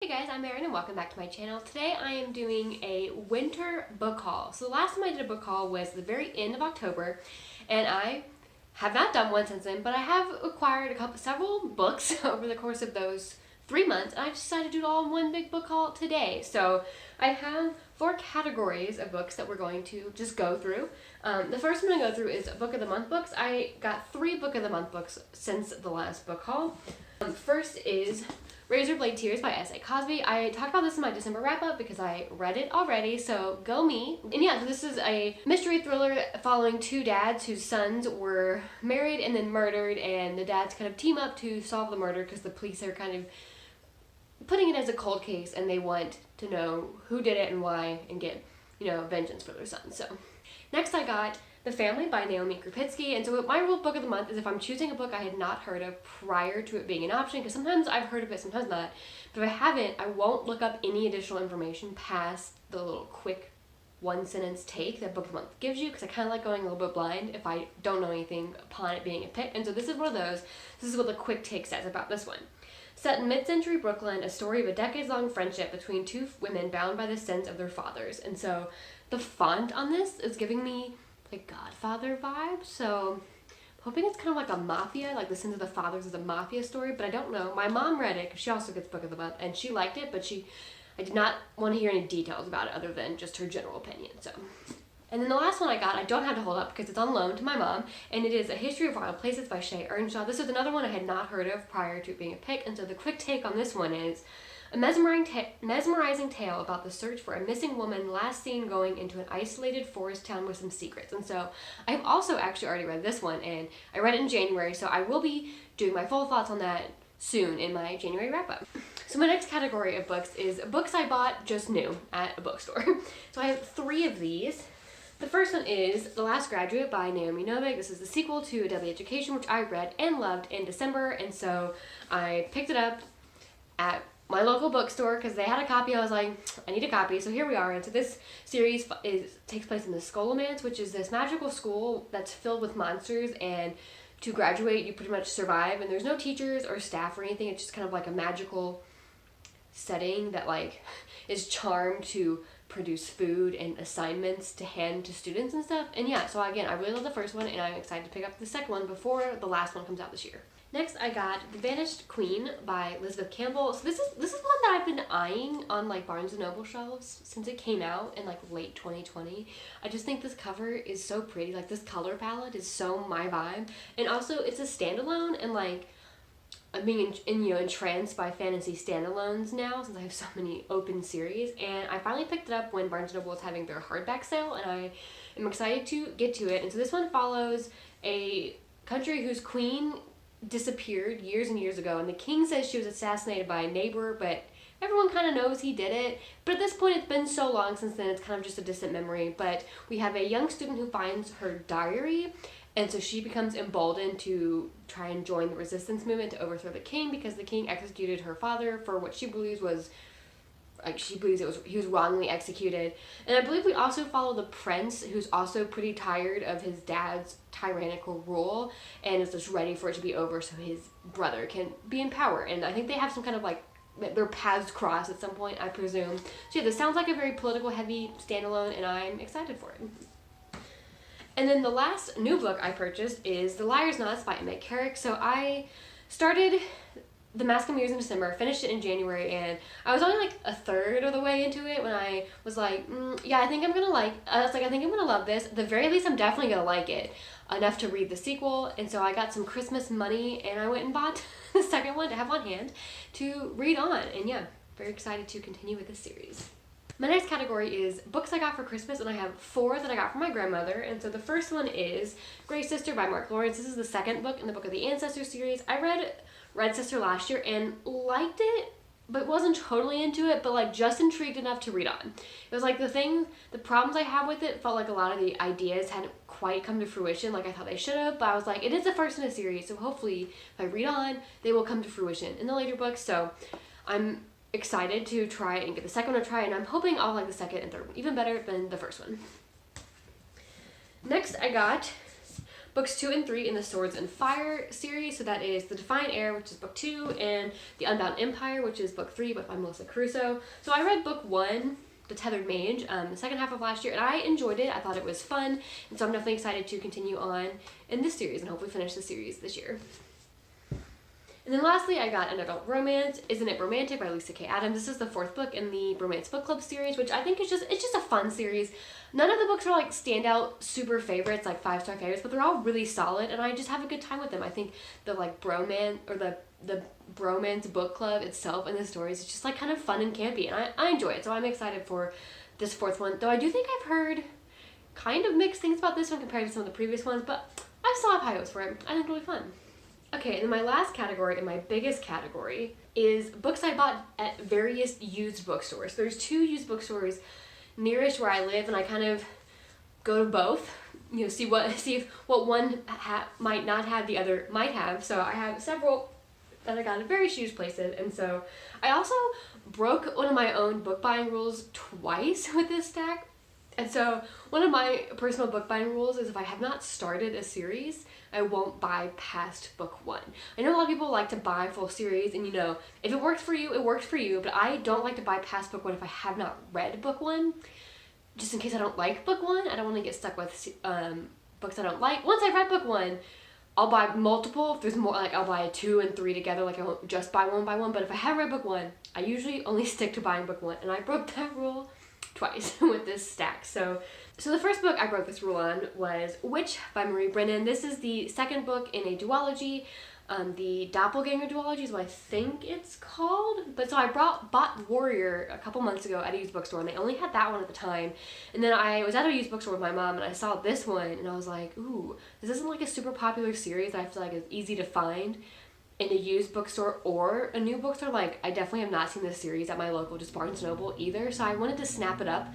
Hey guys, I'm Erin and welcome back to my channel. Today I am doing a winter book haul. So the last time I did a book haul was the very end of October, and I have not done one since then, but I have acquired several books over the course of those 3 months, and I decided to do it all in one big book haul today. So I have 4 categories of books that we're going to just go through. The first one I'm going to go through is Book of the Month books. I got 3 Book of the Month books since the last book haul. First is Razorblade Tears by S.A. Cosby. I talked about this in my December wrap-up because I read it already, so go me. And yeah, so this is a mystery thriller following 2 dads whose sons were married and then murdered, and the dads kind of team up to solve the murder because the police are kind of putting it as a cold case and they want to know who did it and why and get, vengeance for their sons. So next I got The Family by Naomi Krupitsky. And so my rule of book of the month is if I'm choosing a book I had not heard of prior to it being an option, because sometimes I've heard of it, sometimes not. But if I haven't, I won't look up any additional information past the little quick 1-sentence take that Book of the Month gives you, because I kind of like going a little bit blind if I don't know anything upon it being a pick. And so this is one of those. This is what the quick take says about this one. Set in mid-century Brooklyn, a story of a decades-long friendship between 2 women bound by the sins of their fathers. And so the font on this is giving me like Godfather vibes, so I'm hoping it's kind of like a mafia, like the sins of the fathers is a mafia story, but I don't know. My mom read it because she also gets Book of the Month, and she liked it, but I did not want to hear any details about it other than just her general opinion. So, and then the last one I got, I don't have to hold up because it's on loan to my mom, and it is A History of Wild Places by Shea, Ernshaw. This is another one I had not heard of prior to it being a pick, and so the quick take on this one is a mesmerizing tale about the search for a missing woman last seen going into an isolated forest town with some secrets. And so I've also actually already read this one, and I read it in January, so I will be doing my full thoughts on that soon in my January wrap-up. So my next category of books is books I bought just new at a bookstore. So I have 3 of these. The first one is The Last Graduate by Naomi Novik. This is the sequel to A Deadly Education, which I read and loved in December, and so I picked it up at my local bookstore because they had a copy. I was like, I need a copy, so here we are. And so this series takes place in the Scholomance, which is this magical school that's filled with monsters, and to graduate you pretty much survive, and there's no teachers or staff or anything. It's just kind of like a magical setting that like is charmed to produce food and assignments to hand to students and stuff. And yeah, so again, I really love the first one, and I'm excited to pick up the second one before the last one comes out this year. Next, I got The Vanished Queen by Lisbeth Campbell. So this is one that I've been eyeing on like Barnes & Noble shelves since it came out in like late 2020. I just think this cover is so pretty. Like this color palette is so my vibe. And also it's a standalone, and like I'm being entranced by fantasy standalones now since I have so many open series. And I finally picked it up when Barnes & Noble was having their hardback sale, and I am excited to get to it. And so this one follows a country whose queen disappeared years and years ago, and the king says she was assassinated by a neighbor, but everyone kind of knows he did it. But at this point, it's been so long since then, it's kind of just a distant memory. But we have a young student who finds her diary, and so she becomes emboldened to try and join the resistance movement to overthrow the king, because the king executed her father for what she believes was he was wrongly executed. And I believe we also follow the prince, who's also pretty tired of his dad's tyrannical rule and is just ready for it to be over so his brother can be in power. And I think they have some kind of like their paths cross at some point, I presume. So yeah, this sounds like a very political heavy standalone, and I'm excited for it. And then the last new book I purchased is The Liar's Knots by Carrick. So I started The Mask of Mirrors in December, finished it in January, and I was only like a third of the way into it when I was like, yeah, I think I'm gonna love this. At the very least, I'm definitely gonna like it enough to read the sequel. And so I got some Christmas money, and I went and bought the second one to have on hand to read on. And yeah, very excited to continue with this series. My next category is books I got for Christmas, and I have 4 that I got from my grandmother. And so the first one is Grey Sister by Mark Lawrence. This is the second book in the Book of the Ancestors series. I read Red Sister last year and liked it, but wasn't totally into it, but like just intrigued enough to read on. It was like the problems I have with it felt like a lot of the ideas hadn't quite come to fruition like I thought they should have, but I was like, it is the first in a series, so hopefully if I read on, they will come to fruition in the later books. So I'm excited to try and get the second one to try, and I'm hoping I'll like the second and third one even better than the first one. Next, I got books 2 and 3 in the Swords and Fire series. So that is the Defiant Heir, which is book 2, and the Unbound Empire, which is book 3, by Melissa Caruso. So I read book 1, The Tethered Mage, the second half of last year, and I enjoyed it. I thought it was fun, and so I'm definitely excited to continue on in this series and hopefully finish the series this year. And then lastly, I got an adult romance, Isn't It Bromantic by Lyssa K. Adams. This is the 4th book in the Romance Book Club series, which I think is just a fun series. None of the books are like standout super favorites, like 5-star favorites, but they're all really solid, and I just have a good time with them. I think the like the bromance book club itself and the stories is just like kind of fun and campy, and I enjoy it. So I'm excited for this 4th one, though I do think I've heard kind of mixed things about this one compared to some of the previous ones, but I still have high hopes for it. I think it'll be fun. Okay, and then my last category and my biggest category is books I bought at various used bookstores. There's 2 used bookstores nearest where I live, and I kind of go to both, you know, see if what one might not have, the other might have. So I have several that I got at various used places, and so I also broke one of my own book buying rules twice with this stack. And so one of my personal book buying rules is if I have not started a series, I won't buy past book 1. I know a lot of people like to buy full series, and you know, if it works for you, it works for you, but I don't like to buy past book 1 if I have not read book 1, just in case I don't like book 1. I don't want to get stuck with books I don't like. Once I've read book 1, I'll buy multiple. If there's more, like I'll buy 2 and 3 together, like I won't just buy one by one, but if I haven't read book 1, I usually only stick to buying book 1, and I broke that rule twice with this stack. So the first book I broke this rule on was Witch by Brennan. This is the 2nd book in a duology. The Doppelganger Duology is what I think it's called. But so I bought Warrior a couple months ago at a used bookstore, and they only had that one at the time. And then I was at a used bookstore with my mom, and I saw this one, and I was like, ooh, this isn't like a super popular series that I feel like is easy to find in a used bookstore or a new bookstore. Like, I definitely have not seen this series at my local, just Barnes & Noble either, so I wanted to snap it up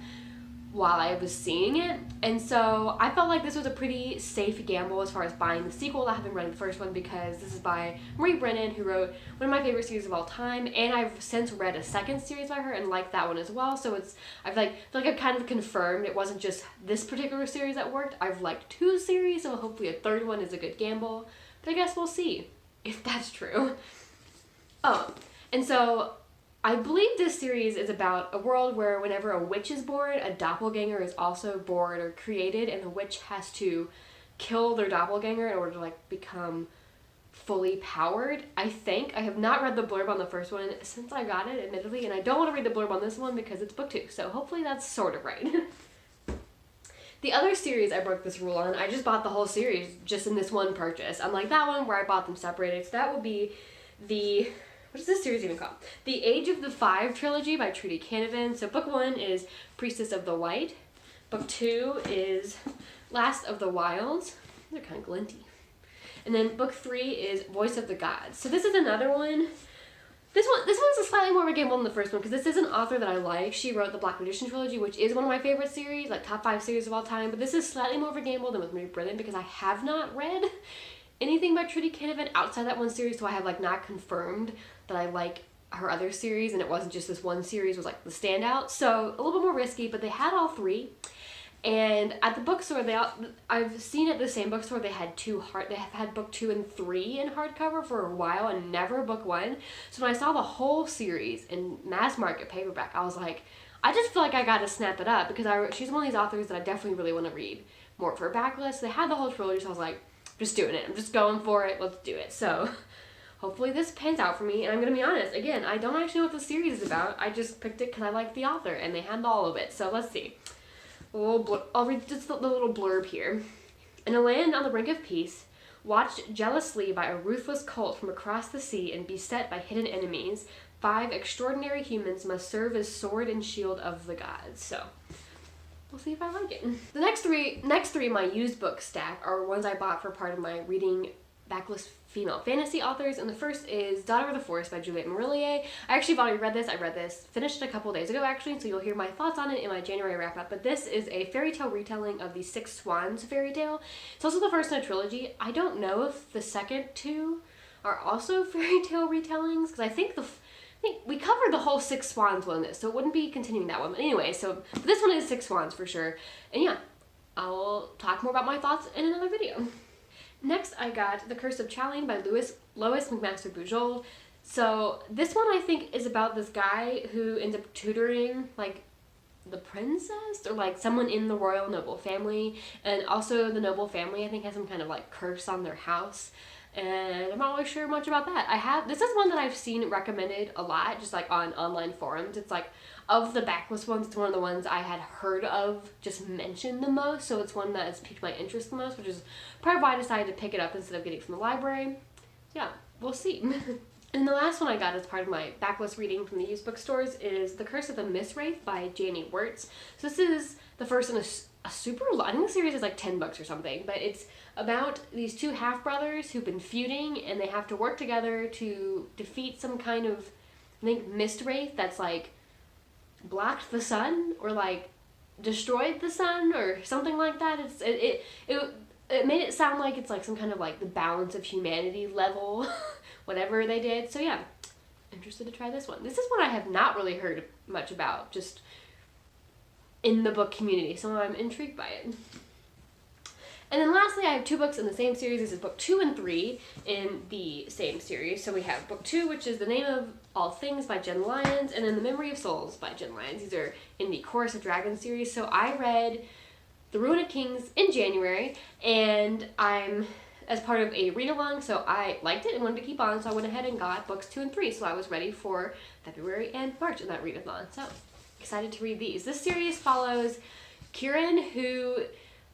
while I was seeing it, and so I felt like this was a pretty safe gamble as far as buying the sequel. I haven't read the first one because this is by Brennan, who wrote one of my favorite series of all time, and I've since read a 2nd series by her and liked that one as well, so I feel like I've kind of confirmed it wasn't just this particular series that worked. I've liked 2 series, so hopefully a 3rd one is a good gamble, but I guess we'll see if that's true. Oh, and so I believe this series is about a world where whenever a witch is born, a doppelganger is also born or created, and the witch has to kill their doppelganger in order to like become fully powered. I think. I have not read the blurb on the first one since I got it, admittedly, and I don't want to read the blurb on this one because it's book 2, so hopefully that's sort of right. The other series I broke this rule on, I just bought the whole series just in this one purchase. Unlike that one where I bought them separated. So that would be the, what is this series even called? The Age of the Five trilogy by Trudi Canavan. So book 1 is Priestess of the White. Book 2 is Last of the Wilds. They're kind of glinty. And then book 3 is Voice of the Gods. So this is another one. This one's a slightly more of a gamble than the first one because this is an author that I like. She wrote the Black Magician trilogy, which is one of my favorite series, like top 5 series of all time. But this is slightly more of a gamble than with Brennan because I have not read anything by Trudi Canavan outside that one series, so I have like not confirmed that I like her other series, and it wasn't just this one series was like the standout. So a little bit more risky, but they had all 3. And at the bookstore, I've seen at the same bookstore they have had book 2 and 3 in hardcover for a while and never book 1. So when I saw the whole series in mass market paperback, I was like, I just feel like I gotta snap it up because she's one of these authors that I definitely really want to read more of her backlist. They had the whole trilogy, so I was like, just doing it. I'm just going for it. Let's do it. So hopefully this pans out for me. And I'm gonna be honest, again, I don't actually know what the series is about. I just picked it because I like the author and they had all of it. So let's see. I'll read just the little blurb here. In a land on the brink of peace, watched jealously by a ruthless cult from across the sea and beset by hidden enemies, 5 extraordinary humans must serve as sword and shield of the gods. So we'll see if I like it. The next three my used book stack are ones I bought for part of my reading backlist female fantasy authors, and the first is Daughter of the Forest by Juliet Marillier. I actually have already read this. I read this, finished it a couple days ago actually, so you'll hear my thoughts on it in my January wrap up, but this is a fairy tale retelling of the Six Swans fairy tale. It's also the first in a trilogy. I don't know if the second 2 are also fairy tale retellings, because I think we covered the whole Six Swans one in this, so it wouldn't be continuing that one. But anyway, so this one is Six Swans for sure. And yeah, I'll talk more about my thoughts in another video. Next, I got The Curse of Chalion by Lois McMaster Bujold. So this one I think is about this guy who ends up tutoring like the princess or like someone in the royal noble family, and also the noble family I think has some kind of like curse on their house, and I'm not really sure much about that. This is one that I've seen recommended a lot just like on online forums. It's like of the backlist ones, it's one of the ones I had heard of just mentioned the most, so it's one that has piqued my interest the most, which is probably why I decided to pick it up instead of getting it from the library. Yeah, we'll see. And the last one I got as part of my backlist reading from the used bookstores is The Curse of the Mistwraith by Janny Wurts. So this is the first in a super long, I think the series is like 10 books or something, but it's about these two half-brothers who've been feuding, and they have to work together to defeat some kind of, I think, Mistwraith that's like blocked the sun or like destroyed the sun or something like that. It made it sound like it's like some kind of like the balance of humanity level whatever they did. So yeah, interested to try this one. This is one I have not really heard much about, just in the book community, so I'm intrigued by it. And then lastly, I have 2 books in the same series. This is book 2 and 3 in the same series. So we have book 2, which is The Name of All Things by Jenn Lyons, and then The Memory of Souls by Jenn Lyons. These are in the Chorus of Dragons series. So I read The Ruin of Kings in January, and I'm as part of a read-along, so I liked it and wanted to keep on, so I went ahead and got books 2 and 3, so I was ready for February and March in that read-along. So excited to read these. This series follows Kieran, who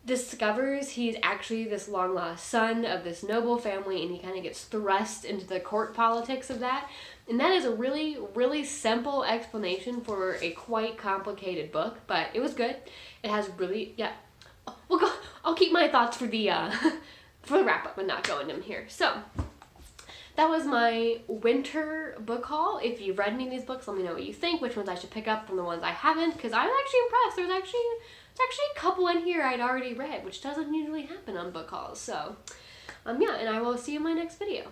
discovers he's actually this long-lost son of this noble family, and he kind of gets thrust into the court politics of that. And that is a really, really simple explanation for a quite complicated book, but it was good. It has really, yeah. I'll keep my thoughts for the for the wrap-up and not go into them here. So that was my winter book haul. If you've read any of these books, let me know what you think, which ones I should pick up from the ones I haven't, because I was actually impressed. There's actually a couple in here I'd already read, which doesn't usually happen on book hauls. So, yeah, and I will see you in my next video.